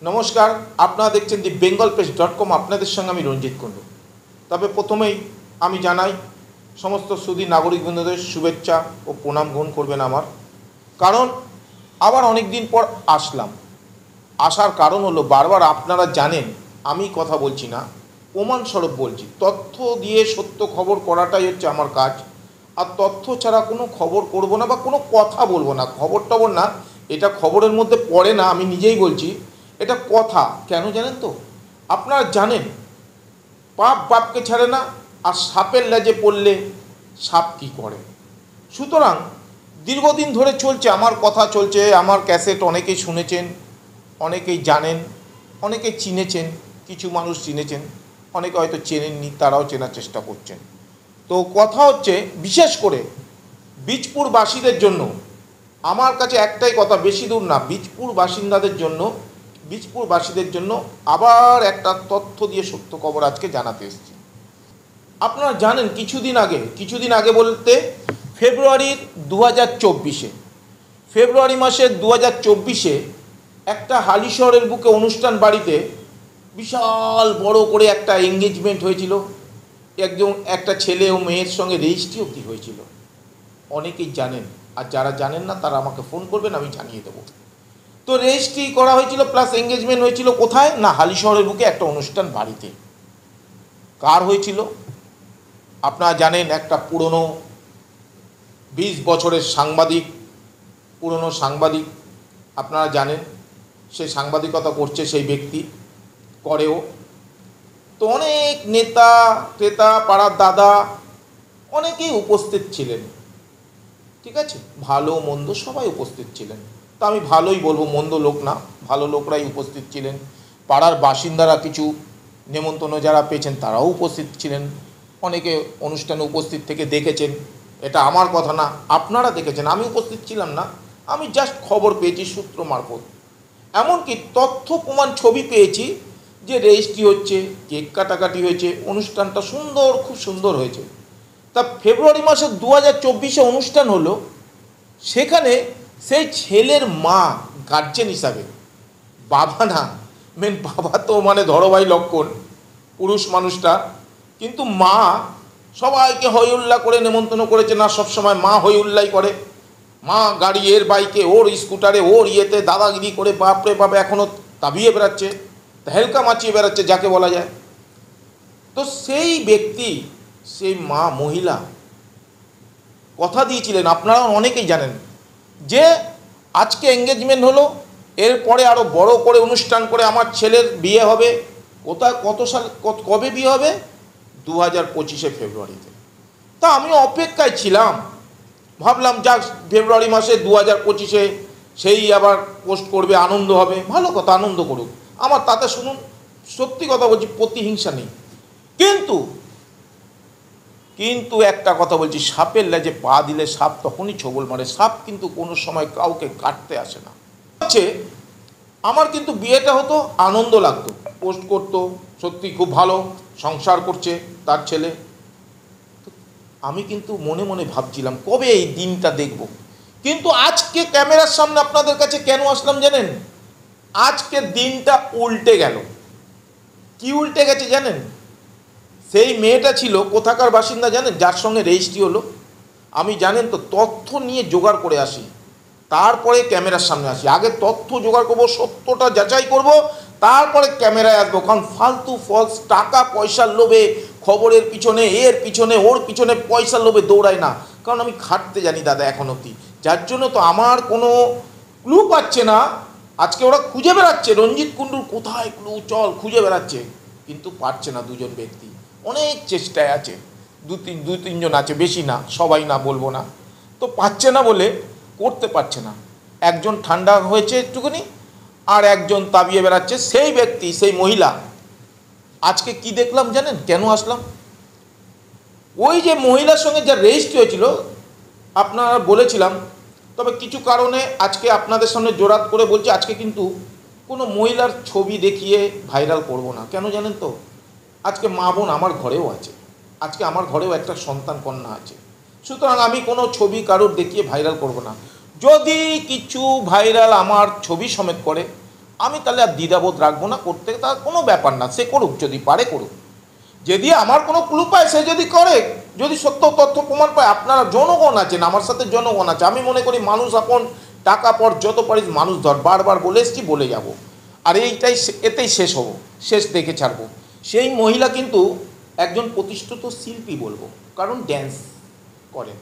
নমস্কার, আপনারা দেখছেন দি বেঙ্গল প্রেস.com। আপনাদের সঙ্গে আমি রঞ্জিত কুণ্ডু। তবে প্রথমেই আমি জানাই সমস্ত সুধী নাগরিকবৃন্দদের শুভেচ্ছা ও প্রণাম গ্রহণ করবেন আমার। কারণ আবার অনেক দিন পর আসার কারণ হলো বারবার আপনারা জানেন আমি কথা বলছি না, প্রমাণস্বরূপ বলছি। তথ্য দিয়ে সত্য খবর করাটাই হচ্ছে আমার কাজ। আর তথ্য ছাড়া কোনো খবর করব না বা কোনো কথা বলবো না। খবর টবর না, এটা খবরের মধ্যে পড়ে না, আমি নিজেই বলছি। এটা কথা। কেন জানেন তো? আপনারা জানেন পাপ বাপকে ছাড়ে না, আর সাপের লেজে পড়লে সাপ কী করে। সুতরাং দীর্ঘদিন ধরে চলছে আমার কথা, চলছে আমার ক্যাসেট। অনেকেই শুনেছেন, অনেকেই জানেন, অনেকেই চিনেছেন, কিছু মানুষ চিনেছেন, অনেকে হয়তো চেনেননি, তারাও চেনার চেষ্টা করছেন। তো কথা হচ্ছে বিশেষ করে বীজপুরবাসীদের জন্য আমার কাছে একটাই কথা, বেশি দূর না, বীজপুরবাসীদের জন্য আবার একটা তথ্য দিয়ে সত্য খবর আজকে জানাতে এসেছি। আপনারা জানেন কিছুদিন আগে বলতে ফেব্রুয়ারির 2024-এ ফেব্রুয়ারি মাসের 2024-এ একটা হালিশহরের বুকে অনুষ্ঠান বাড়িতে বিশাল বড় করে একটা এঙ্গেজমেন্ট হয়েছিল। একটা ছেলে ও মেয়ের সঙ্গে রেজিস্ট্রি অবধি হয়েছিল। অনেকেই জানেন, আর যারা জানেন না তারা আমাকে ফোন করবেন, আমি জানিয়ে দেবো। তো রেজিস্ট্রি করা হয়েছিল প্লাস এঙ্গেজমেন্ট হয়েছিল কোথায় না, হালিশহরের বুকে একটা অনুষ্ঠান বাড়িতে। কার হয়েছিল আপনারা জানেন, একটা পুরনো 20 বছরের পুরনো সাংবাদিক। আপনারা জানেন সে সাংবাদিকতা করছে, সেই ব্যক্তি করেও। তো অনেক নেতা ক্রেতা, পাড়ার দাদা অনেকেই উপস্থিত ছিলেন। ঠিক আছে, ভালো মন্দ সবাই উপস্থিত ছিলেন। তা আমি ভালোই বলবো, মন্দ লোক না, ভালো লোকরাই উপস্থিত ছিলেন। পাড়ার বাসিন্দারা কিছু নেমন্তন্ন যারা পেয়েছেন তারাও উপস্থিত ছিলেন। অনেকে অনুষ্ঠানে উপস্থিত থেকে দেখেছেন। এটা আমার কথা না, আপনারা দেখেছেন, আমি উপস্থিত ছিলাম না। আমি জাস্ট খবর পেয়েছি সূত্র মারফত। এমনকি তথ্য প্রমাণ ছবি পেয়েছি যে রেজিস্ট্রি হচ্ছে, কেক কাটাকাটি হয়েছে, অনুষ্ঠানটা খুব সুন্দর হয়েছে। তা ফেব্রুয়ারি মাসের 2024-এ অনুষ্ঠান হলো। সেখানে সেই ছেলের মা গার্জেন হিসাবে, বাবা না, বাবা তো ধরোভাই লক্ষণ, পুরুষ মানুষটা, কিন্তু মা সবাইকে হই উল্লাহ করে নেমন্তন্ন করেছে। না, সবসময় মা হই উল্লাই করে, মা গাড়ি, এর বাইকে, ওর স্কুটারে, ওর ইয়েতে দাদাগিরি করে বাপরে বাপে এখনও তাবিয়ে বেড়াচ্ছে, হেলকা মাচিয়ে বেড়াচ্ছে যাকে বলা যায়। তো সেই ব্যক্তি, সেই মহিলা কথা দিয়েছিলেন, আপনারা অনেকেই জানেন, যে আজকে এঙ্গেজমেন্ট হলো, এরপরে আরও বড় করে অনুষ্ঠান করে আমার ছেলের বিয়ে হবে। কবে বিয়ে হবে? 2025-এ ফেব্রুয়ারিতে। তা আমি অপেক্ষায় ছিলাম, ভাবলাম যাক ফেব্রুয়ারি মাসে 2025-এ সেই আবার পোস্ট করবে, আনন্দ হবে, ভালো কথা, আনন্দ করুক, আমার তাতে শুনুন। সত্যি কথা বলছি, প্রতিহিংসা নেই। কিন্তু একটা কথা বলছি, সাপের লেজে পা দিলে সাপ তখনই ছোবল মারে। সাপ কিন্তু কোনো সময় কাউকে কাটতে আসে না। আমার কিন্তু বিয়েটা হতো, আনন্দ লাগতো, পোস্ট করতো, সত্যি খুব ভালো সংসার করছে তার ছেলে। আমি কিন্তু মনে মনে ভাবছিলাম কবে এই দিনটা দেখব। কিন্তু আজকে ক্যামেরার সামনে আপনাদের কাছে কেন আসলাম জানেন? আজকে দিনটা উল্টে গেল। কি উল্টে গেছে জানেন? সেই মেয়েটা ছিল কোথাকার বাসিন্দা জানেন, যার সঙ্গে রেজিস্ট্রি হলো। আমি জানেন তো তথ্য নিয়ে জোগাড় করে আসি, তারপরে ক্যামেরার সামনে আসি। আগে তথ্য জোগাড় করবো, সত্যটা যাচাই করব, তারপরে ক্যামেরায় আসবো। কারণ ফালতু ফলস টাকা পয়সার লোভে, খবরের পিছনে, এর পিছনে, ওর পিছনে পয়সার লোভে দৌড়ায় না। কারণ আমি খাটতে জানি দাদা এখন অবধি, যার জন্য তো আমার কোনো ক্লু পাচ্ছে না। আজকে ওরা খুঁজে বেড়াচ্ছে, রঞ্জিত কুণ্ডুর কোথায় ক্লু, চল, খুঁজে বেড়াচ্ছে, কিন্তু পারছে না। দুজন ব্যক্তি অনেক চেষ্টায় আছে, দু তিনজন আছে, বেশি না, সবাই না বলবো না। তো পাচ্ছে না বলে করতে পারছে না। একজন ঠান্ডা হয়েছে একটুখানি, আর একজন তাবিয়ে বেড়াচ্ছে। সেই ব্যক্তি, সেই মহিলা। আজকে কি দেখলাম জানেন, কেন আসলাম? ওই যে মহিলার সঙ্গে যা রেজিস্ট্রি হয়েছিল আপনারা বলেছিলাম, তবে কিছু কারণে আজকে আপনাদের সামনে জোরাত করে বলছি, আজকে কিন্তু কোনো মহিলার ছবি দেখিয়ে ভাইরাল করব না। কেন জানেন তো? আজকে মা বোন আমার ঘরেও আছে, আজকে আমার ঘরেও একটা সন্তান কন্যা আছে। সুতরাং আমি কোনো ছবি কারোর দেখিয়ে ভাইরাল করব না। যদি কিছু ভাইরাল আমার ছবি সমেত করে, আমি তাহলে আর দ্বিধাবোধ রাখবো না, করতে তার কোনো ব্যাপার না, সে করুক, যদি পারে করুক। যদি আমার কোনো ক্লু পায় সে যদি করে, যদি সত্য তথ্য প্রমাণ পায়, আপনারা জনগণ আছেন, আমার সাথে জনগণ আছে। আমি মনে করি মানুষ আপন, টাকা পর, যত পারিস মানুষ ধর, বারবার বলে এসছি, বলে যাব। আর এইটাই, এতেই শেষ হব, শেষ দেখে ছাড়বো। সেই মহিলা কিন্তু একজন প্রতিষ্ঠিত শিল্পী বলবো, কারণ ড্যান্স করেন,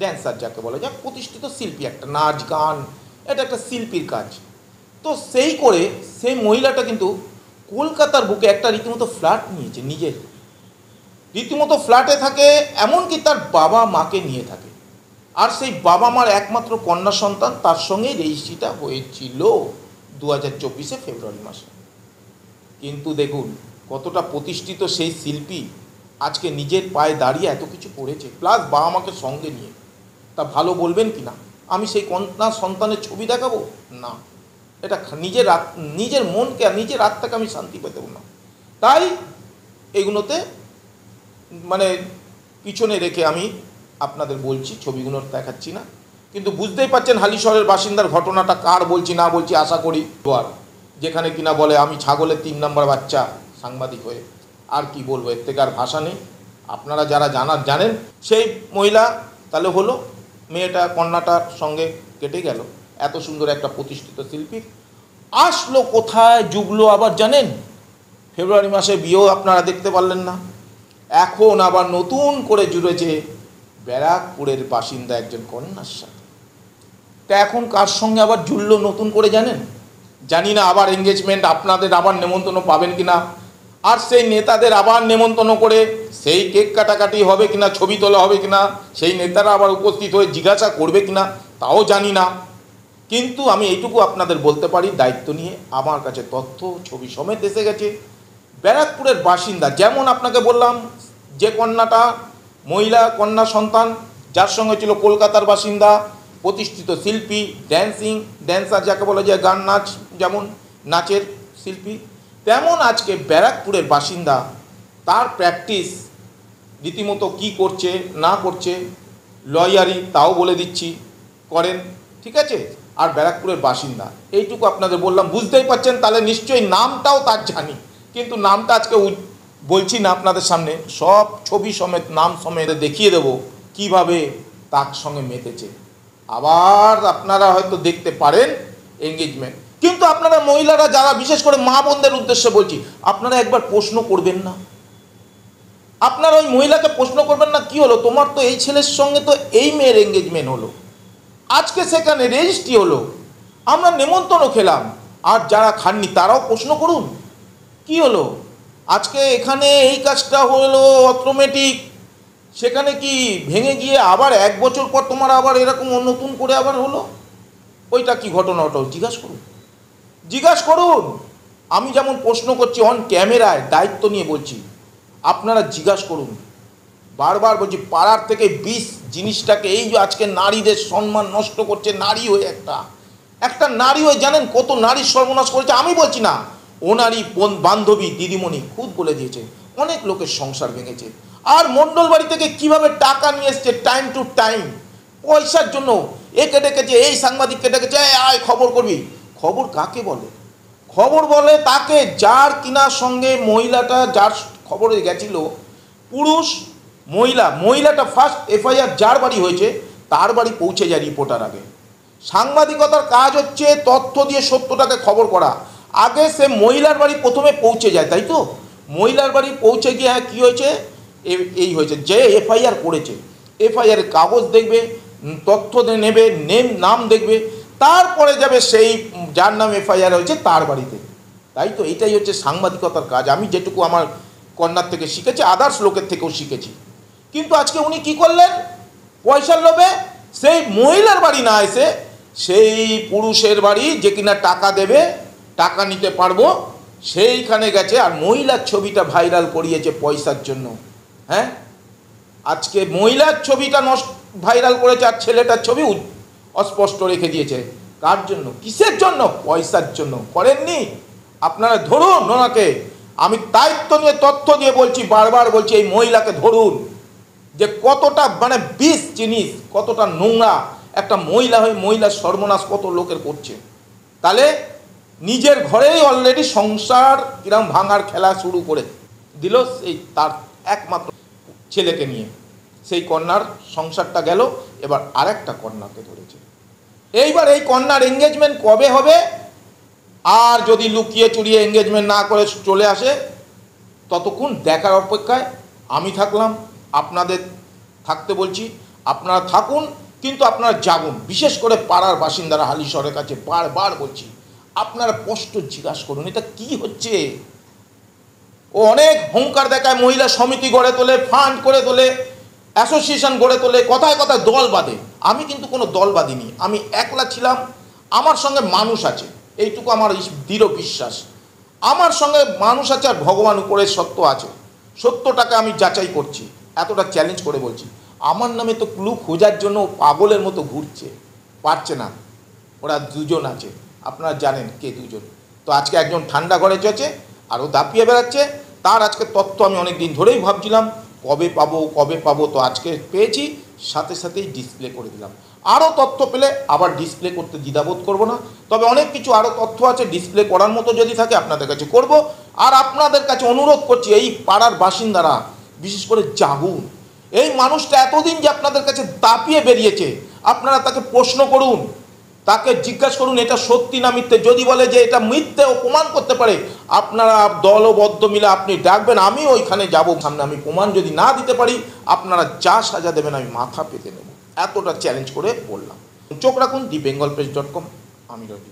ড্যান্সার যাকে বলা যায়, প্রতিষ্ঠিত শিল্পী, একটা নাচ গান, এটা একটা শিল্পীর কাজ। তো সেই করে সেই মহিলাটা কিন্তু কলকাতার বুকে একটা রীতিমতো ফ্ল্যাট নিয়েছে, নিজের রীতিমতো ফ্ল্যাটে থাকে, এমনকি তার বাবা মাকে নিয়ে থাকে। আর সেই বাবা মার একমাত্র কন্যা সন্তান, তার সঙ্গে রেজিস্ট্রিটা হয়েছিল 2024 ফেব্রুয়ারি মাসে। কিন্তু দেখুন কতটা প্রতিষ্ঠিত সেই শিল্পী আজকে নিজের পায়ে দাঁড়িয়ে এত কিছু করেছে, প্লাস বাবা মাকে সঙ্গে নিয়ে। তা ভালো বলবেন কি না? আমি সেই কন্যা সন্তানের ছবি দেখাবো না, এটা নিজের মনকে আর নিজের আত্মাকে আমি শান্তি পেতে না। তাই এগুলোতে মানে পিছনে রেখে আমি আপনাদের বলছি, ছবিগুলো দেখাচ্ছি না। কিন্তু বুঝতেই পারছেন হালিশহরের বাসিন্দার ঘটনাটা কার বলছি না বলছি আশা করি। যেখানে কিনা বলে আমি ছাগলের 3 নম্বর বাচ্চা, সাংবাদিক হয়ে। আর কি বলবো, এর থেকে আর ভাষা নেই। আপনারা যারা জানেন সেই মহিলা তাহলে হলো, মেয়েটা কন্যাটার সঙ্গে কেটে গেল। এত সুন্দর একটা প্রতিষ্ঠিত শিল্পী আসলো কোথায়, যুগলো আবার জানেন ফেব্রুয়ারি মাসে বিয়েও আপনারা দেখতে পারলেন না। এখন আবার নতুন করে জুড়েছে ব্যারাকপুরের বাসিন্দা একজন কন্যার সাথে। তা এখন কার সঙ্গে আবার জুড়লো নতুন করে জানেন? জানি না, আবার এঙ্গেজমেন্ট, আপনাদের আবার নেমন্তন্ন পাবেন কিনা, আর সেই নেতাদের আবার নেমন্তন্ন করে সেই কেক কাটাকাটি হবে কিনা, ছবি তোলা হবে কিনা, সেই নেতারা আবার উপস্থিত হয়ে জিজ্ঞাসা করবে কিনা তাও জানি না। কিন্তু আমি এইটুকু আপনাদের বলতে পারি দায়িত্ব নিয়ে, আমার কাছে তথ্য ছবি সমেত এসে গেছে। ব্যারাকপুরের বাসিন্দা, যেমন আপনাকে বললাম যে কন্যাটা, মহিলা কন্যা সন্তান, যার সঙ্গে ছিল কলকাতার বাসিন্দা, প্রতিষ্ঠিত শিল্পী, ড্যান্সার যাকে বলা যায়, গান নাচ, যেমন নাচের শিল্পী, তেমন আজকে ব্যারাকপুরের বাসিন্দা। তার প্র্যাকটিস রীতিমতো কি করছে না করছে, লয়ারি তাও বলে দিচ্ছি করেন, ঠিক আছে। আর ব্যারাকপুরের বাসিন্দা, এইটুকু আপনাদের বললাম, বুঝতেই পারছেন। তাহলে নিশ্চয়ই নামটাও তার জানি, কিন্তু নামটা আজকে বলছি না আপনাদের সামনে, সব ছবি সমেত নাম সমেত দেখিয়ে দেব কিভাবে তার সঙ্গে মেতেছে। আবার আপনারা হয়তো দেখতে পারেন এঙ্গেজমেন্ট। কিন্তু আপনারা মহিলারা যারা, বিশেষ করে মা বোনদের উদ্দেশ্যে বলছি, আপনারা একবার প্রশ্ন করবেন না? আপনারা ওই মহিলাকে প্রশ্ন করবেন না, কি হলো তোমার তো এই ছেলের সঙ্গে তো এই মেয়ের এঙ্গেজমেন্ট হলো, আজকে সেখানে রেজিস্ট্রি হলো, আমরা নেমন্তন্ন খেলাম। আর যারা খাননি তারাও প্রশ্ন করুন কি হলো, আজকে এখানে এই কাজটা হলো অটোমেটিক, সেখানে কি ভেঙে গিয়ে আবার 1 বছর পর তোমার আবার এরকম নতুন করে আবার হলো, ওইটা কি ঘটনা, ওটাও জিজ্ঞাসা করুন। আমি যেমন প্রশ্ন করছি অন ক্যামেরায়, দায়িত্ব নিয়ে বলছি, আপনারা জিজ্ঞাসা করুন। বারবার বলছি, পাড়ার থেকে 20 জিনিসটাকে, এই যে আজকে নারীদের সম্মান নষ্ট করছে, নারী হয়ে একটা নারী হয়ে জানেন কত নারীর সর্বনাশ করেছে। আমি বলছি না, ওনারই বান্ধবী দিদিমণি খুদ বলে দিয়েছে অনেক লোকের সংসার ভেঙেছে। আর মণ্ডল বাড়ি থেকে কিভাবে টাকা নিয়ে এসছে টাইম টু টাইম, পয়সার জন্য। একে ডেকেছে, এই সাংবাদিককে ডেকেছে, আয় খবর করবি। খবর কাকে বলে? খবর বলে তাকে যার কিনার সঙ্গে মহিলাটা, যার খবরে গেছিল পুরুষ, মহিলাটা ফার্স্ট এফআইআর যার বাড়ি হয়েছে তার বাড়ি পৌঁছে যায় রিপোর্টার আগে। সাংবাদিকতার কাজ হচ্ছে তথ্য দিয়ে সত্যটাকে খবর করা। আগে সে মহিলার বাড়ি প্রথমে পৌঁছে যায়, তাই তো? মহিলার বাড়ি পৌঁছে গিয়ে হ্যাঁ কী হয়েছে, এই হয়েছে, যে এফআইআর করেছে এফআইআরের কাগজ দেখবে, তথ্য নেবে, নাম দেখবে, তারপরে যাবে সেই যার নাম এফআইআর হয়েছে তার বাড়িতে, তাই তো? এইটাই হচ্ছে সাংবাদিকতার কাজ। আমি যেটুকু আমার কন্যার থেকে শিখেছি, আদার্স লোকের থেকেও শিখেছি। কিন্তু আজকে উনি কি করলেন, পয়সার লোভে সেই মহিলার বাড়ি না এসে সেই পুরুষের বাড়ি, যে কিনা টাকা দেবে, টাকা নিতে পারবো, সেইখানে গেছে। আর মহিলার ছবিটা ভাইরাল করিয়েছে পয়সার জন্য। হ্যাঁ, আজকে মহিলার ছবিটা ভাইরাল করেছে, আর ছেলেটার ছবি অস্পষ্ট রেখে দিয়েছে। কার জন্য, কিসের জন্য? পয়সার জন্য। করেননি আপনারা? ধরুন ওনাকে। আমি দায়িত্ব নিয়ে তথ্য দিয়ে বলছি, বারবার বলছি, এই মহিলাকে ধরুন, যে কতটা মানে বিষ জিনিস, কতটা নোংরা একটা মহিলা হয়ে মহিলার সর্বনাশ কত লোকের করছে। তাহলে নিজের ঘরেই অলরেডি সংসার কিরম ভাঙার খেলা শুরু করে দিল সেই তার একমাত্র ছেলেকে নিয়ে। সেই কন্যার সংসারটা গেল, এবার আরেকটা কন্যাকে ধরেছে। এইবার এই কন্যার এঙ্গেজমেন্ট কবে হবে, আর যদি লুকিয়ে চুরিয়ে এঙ্গেজমেন্ট না করে চলে আসে, ততক্ষণ দেখার অপেক্ষায় আমি থাকলাম। আপনাদের থাকতে বলছি, আপনারা থাকুন, কিন্তু আপনারা জাগুন। বিশেষ করে পাড়ার বাসিন্দারা হালিশহরের কাছে বারবার বলছি, আপনারা স্পষ্ট জিজ্ঞাসা করুন এটা কি হচ্ছে। ও অনেক হুঙ্কার দেখায়, মহিলা সমিতি গড়ে তোলে, ফান্ড করে তোলে, অ্যাসোসিয়েশন গড়ে তোলে, কথায় কথায় দল বাঁধে। আমি কিন্তু কোনো দল বাঁধিনি, আমি একলা ছিলাম। আমার সঙ্গে মানুষ আছে, এইটুকু আমার দৃঢ় বিশ্বাস। আমার সঙ্গে মানুষ আছে আর ভগবান উপরের সত্য আছে। সত্যটাকে আমি যাচাই করছি, এতটা চ্যালেঞ্জ করে বলছি। আমার নামে তো ক্লু খোঁজার জন্য পাগলের মতো ঘুরছে, পারছে না। ওরা দুজন আছে, আপনারা জানেন কে দুজন। তো আজকে একজন ঠান্ডা ঘরে চলছে, আরও দাপিয়ে বেড়াচ্ছে। তার আজকে তথ্য আমি অনেক দিন ধরেই ভাবছিলাম কবে পাবো, তো আজকে পেয়েছি, সাথে সাথেই ডিসপ্লে করে দিলাম। আরও তথ্য পেলে আবার ডিসপ্লে করতে দ্বিধাবোধ করব না। তবে অনেক কিছু আরও তথ্য আছে, ডিসপ্লে করার মতো যদি থাকে আপনাদের কাছে করব। আর আপনাদের কাছে অনুরোধ করছি, এই পাড়ার বাসিন্দারা বিশেষ করে জাগুন। এই মানুষটা এতদিন যে আপনাদের কাছে দাপিয়ে বেরিয়েছে, আপনারা তাকে প্রশ্ন করুন, তাকে জিজ্ঞাসা করুন এটা সত্যি না মিথ্যে। যদি বলে যে এটা মিথ্যে ও প্রমাণ করতে পারে, আপনারা দলবদ্ধ মিলে আপনি ডাকবেন, আমি ওইখানে যাব সামনে। আমি প্রমাণ যদি না দিতে পারি, আপনারা যা সাজা দেবেন আমি মাথা পেতে নেব। এতটা চ্যালেঞ্জ করে বললাম। চোখ রাখুন thebengalpress.com। আমি রবি।